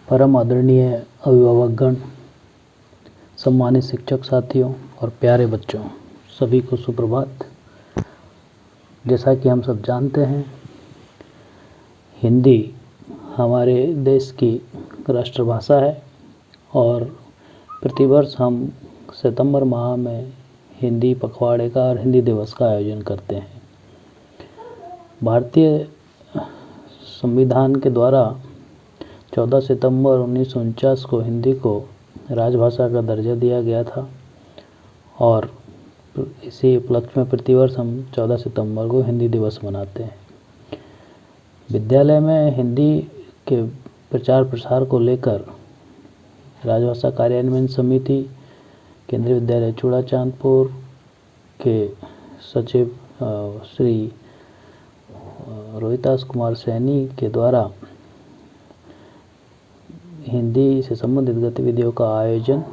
परम आदरणीय अभिभावकगण, सम्मानित शिक्षक साथियों और प्यारे बच्चों, सभी को सुप्रभात। जैसा कि हम सब जानते हैं, हिंदी हमारे देश की राष्ट्रभाषा है और प्रतिवर्ष हम सितंबर माह में हिंदी पखवाड़े का और हिंदी दिवस का आयोजन करते हैं। भारतीय संविधान के द्वारा 14 सितंबर 1949 को हिंदी को राजभाषा का दर्जा दिया गया था और इसी उपलक्ष्य में प्रतिवर्ष हम 14 सितंबर को हिंदी दिवस मनाते हैं। विद्यालय में हिंदी के प्रचार प्रसार को लेकर राजभाषा कार्यान्वयन समिति, केंद्रीय विद्यालय चूड़ाचांदपुर के सचिव श्री रोहितास कुमार सैनी के द्वारा हिंदी से संबंधित गतिविधियों का आयोजन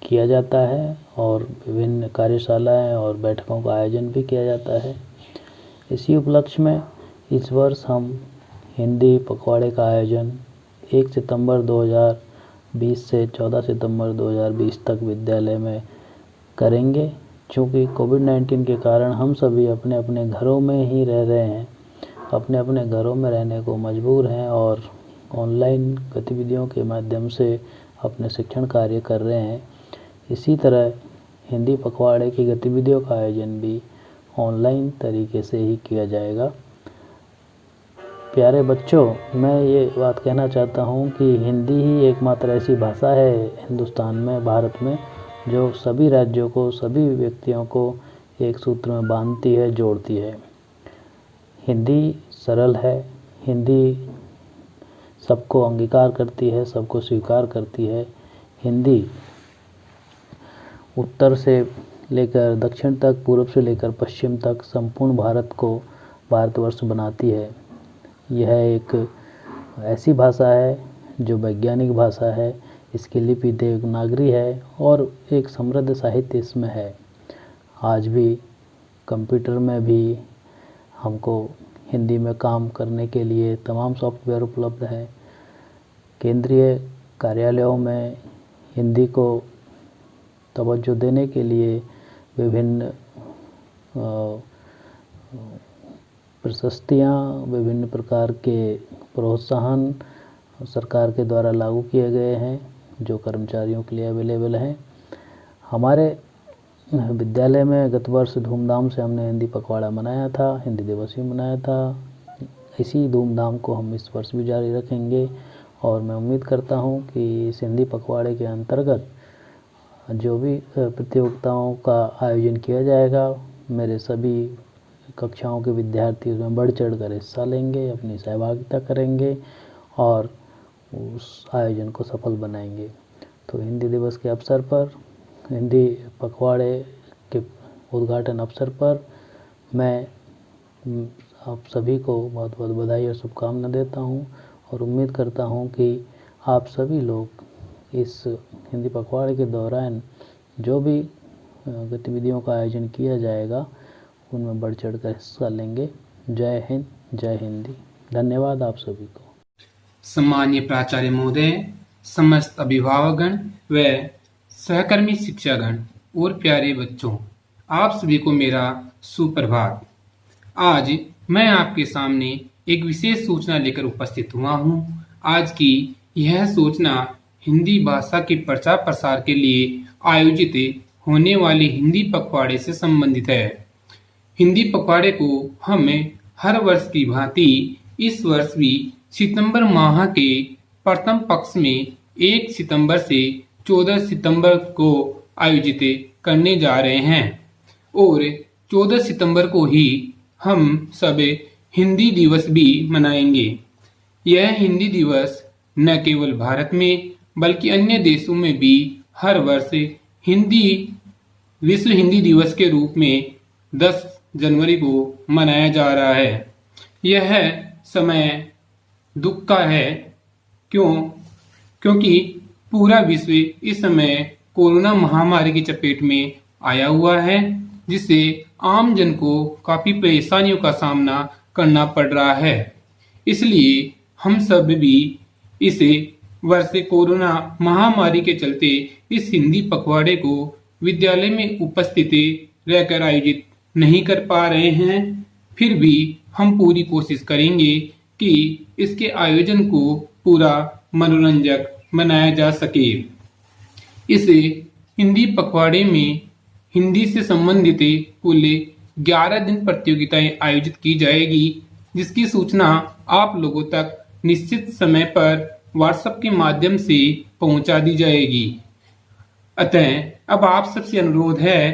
किया जाता है और विभिन्न कार्यशालाएं और बैठकों का आयोजन भी किया जाता है। इसी उपलक्ष्य में इस वर्ष हम हिंदी पखवाड़े का आयोजन 1 सितंबर 2020 से 14 सितंबर 2020 तक विद्यालय में करेंगे। चूँकि कोविड-19 के कारण हम सभी अपने अपने घरों में ही रह रहे हैं, अपने अपने घरों में रहने को मजबूर हैं और ऑनलाइन गतिविधियों के माध्यम से अपने शिक्षण कार्य कर रहे हैं। इसी तरह हिंदी पखवाड़े की गतिविधियों का आयोजन भी ऑनलाइन तरीके से ही किया जाएगा। प्यारे बच्चों, मैं ये बात कहना चाहता हूँ कि हिंदी ही एकमात्र ऐसी भाषा है हिंदुस्तान में, भारत में, जो सभी राज्यों को, सभी व्यक्तियों को एक सूत्र में बांधती है, जोड़ती है। हिंदी सरल है, हिंदी सबको अंगीकार करती है, सबको स्वीकार करती है। हिंदी उत्तर से लेकर दक्षिण तक, पूर्व से लेकर पश्चिम तक संपूर्ण भारत को भारतवर्ष बनाती है। यह एक ऐसी भाषा है जो वैज्ञानिक भाषा है, इसकी लिपि देवनागरी है और एक समृद्ध साहित्य इसमें है। आज भी कंप्यूटर में भी हमको हिंदी में काम करने के लिए तमाम सॉफ्टवेयर उपलब्ध है। केंद्रीय कार्यालयों में हिंदी को तवज्जो देने के लिए विभिन्न प्रशस्तियाँ, विभिन्न प्रकार के प्रोत्साहन सरकार के द्वारा लागू किए गए हैं, जो कर्मचारियों के लिए अवेलेबल हैं। हमारे विद्यालय में गत वर्ष धूमधाम से हमने हिंदी पखवाड़ा मनाया था, हिंदी दिवस भी मनाया था। इसी धूमधाम को हम इस वर्ष भी जारी रखेंगे और मैं उम्मीद करता हूं कि इस हिंदी पखवाड़े के अंतर्गत जो भी प्रतियोगिताओं का आयोजन किया जाएगा, मेरे सभी कक्षाओं के विद्यार्थी उसमें बढ़ चढ़ कर हिस्सा लेंगे, अपनी सहभागिता करेंगे और उस आयोजन को सफल बनाएंगे। तो हिंदी दिवस के अवसर पर, हिंदी पखवाड़े के उद्घाटन अवसर पर मैं आप सभी को बहुत बहुत बधाई और शुभकामना देता हूं और उम्मीद करता हूं कि आप सभी लोग इस हिंदी पखवाड़े के दौरान जो भी गतिविधियों का आयोजन किया जाएगा उनमें बढ़ चढ़ कर हिस्सा लेंगे। जय हिंद, जय हिंदी। धन्यवाद आप सभी को। सम्मानीय प्राचार्य महोदय, समस्त अभिभावकगण व सहकर्मी शिक्षागण और प्यारे बच्चों, आप सभी को मेरा सुप्रभात। आज मैं आपके सामने एक विशेष सूचना लेकर उपस्थित हुआ हूँ। आज की यह सूचना हिंदी भाषा के प्रचार प्रसार के लिए आयोजित होने वाले हिंदी पखवाड़े से संबंधित है। हिंदी पखवाड़े को हम हर वर्ष की भांति इस वर्ष भी सितंबर माह के प्रथम पक्ष में 1 सितंबर से 14 सितंबर को आयोजित करने जा रहे हैं और 14 सितंबर को ही हम सब हिंदी दिवस भी मनाएंगे। यह हिंदी दिवस न केवल भारत में बल्कि अन्य देशों में भी हर वर्ष विश्व हिंदी दिवस के रूप में 10 जनवरी को मनाया जा रहा है। यह समय दुख का है, क्योंकि पूरा विश्व इस समय कोरोना महामारी की चपेट में आया हुआ है, जिससे आम जन को काफी परेशानियों का सामना करना पड़ रहा है। इसलिए हम सब भी इसे वर्ष कोरोना महामारी के चलते इस हिंदी पखवाड़े को विद्यालय में उपस्थिति रहकर आयोजित नहीं कर पा रहे हैं। फिर भी हम पूरी कोशिश करेंगे कि इसके आयोजन को पूरा मनोरंजक बनाया जा सके। इस हिंदी पखवाड़े में हिंदी से संबंधित कुल 11 दिन प्रतियोगिताएं आयोजित की जाएगी, जिसकी सूचना आप लोगों तक निश्चित समय पर व्हाट्सएप के माध्यम से पहुंचा दी जाएगी। अतः अब आप सबसे अनुरोध है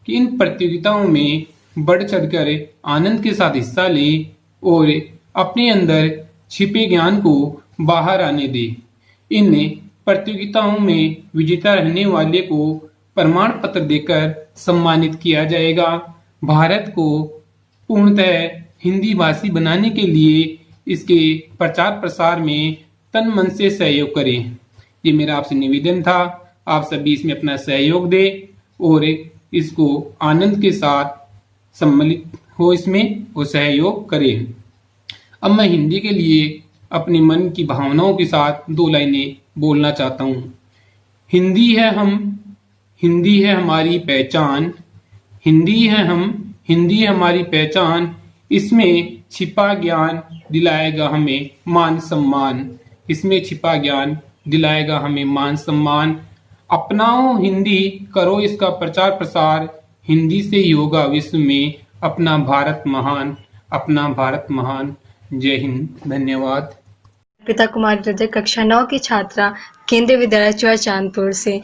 कि इन प्रतियोगिताओं में बढ़ चढ़कर आनंद के साथ हिस्सा लें और अपने अंदर छिपे ज्ञान को बाहर आने दें। इन प्रतियोगिताओं में विजेता रहने वाले को प्रमाण पत्र देकर सम्मानित किया जाएगा। भारत को पूर्णतः हिंदी भाषी बनाने के लिए इसके प्रचार प्रसार में तन मन से सहयोग करें। ये मेरा आपसे निवेदन था। आप सभी इसमें अपना सहयोग दें और इसको आनंद के साथ सम्मिलित हो इसमें और सहयोग करें। अब मैं हिंदी के लिए अपने मन की भावनाओं के साथ 2 लाइनें बोलना चाहता हूँ। हिंदी है हम, हिंदी है हमारी पहचान, हिंदी है हम, हिंदी है हमारी पहचान, इसमें छिपा ज्ञान दिलाएगा हमें मान सम्मान, इसमें छिपा ज्ञान दिलाएगा हमें मान सम्मान। अपनाओ हिंदी, करो इसका प्रचार प्रसार, हिंदी से ही होगा विश्व में अपना भारत महान, अपना भारत महान। जय हिंद, धन्यवाद। पिता कुमारी रजक, कक्षा 9 की छात्रा, केंद्रीय विद्यालय चुआ चांदपुर से।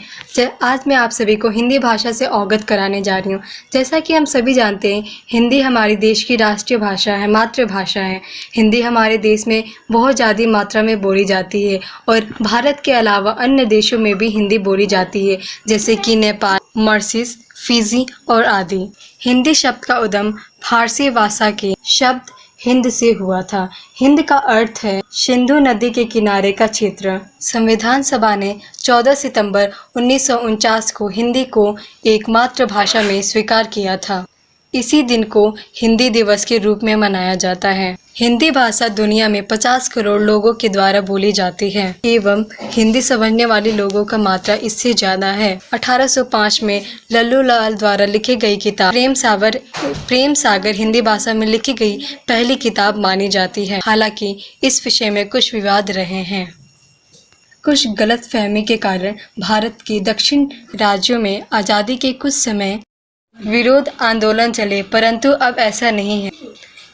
आज मैं आप सभी को हिंदी भाषा से अवगत कराने जा रही हूँ। जैसा कि हम सभी जानते हैं, हिंदी हमारे देश की राष्ट्रीय भाषा है, मातृभाषा है। हिंदी हमारे देश में बहुत ज़्यादा मात्रा में बोली जाती है और भारत के अलावा अन्य देशों में भी हिंदी बोली जाती है, जैसे कि नेपाल, मॉरिशस, फिजी और आदि। हिंदी शब्द का उद्गम फारसी भाषा के शब्द हिंद से हुआ था। हिंद का अर्थ है सिंधु नदी के किनारे का क्षेत्र। संविधान सभा ने 14 सितंबर 1949 को हिंदी को एक मातृभाषा में स्वीकार किया था। इसी दिन को हिंदी दिवस के रूप में मनाया जाता है। हिंदी भाषा दुनिया में 50 करोड़ लोगों के द्वारा बोली जाती है एवं हिंदी समझने वाले लोगों का मात्रा इससे ज़्यादा है। 1805 में लल्लू लाल द्वारा लिखी गई किताब प्रेम सागर हिंदी भाषा में लिखी गई पहली किताब मानी जाती है। हालांकि इस विषय में कुछ विवाद रहे हैं। कुछ गलतफहमी के कारण भारत के दक्षिण राज्यों में आज़ादी के कुछ समय विरोध आंदोलन चले, परंतु अब ऐसा नहीं है।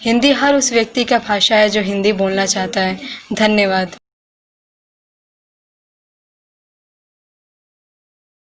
हिंदी हर उस व्यक्ति का भाषा है जो हिंदी बोलना चाहता है। धन्यवाद।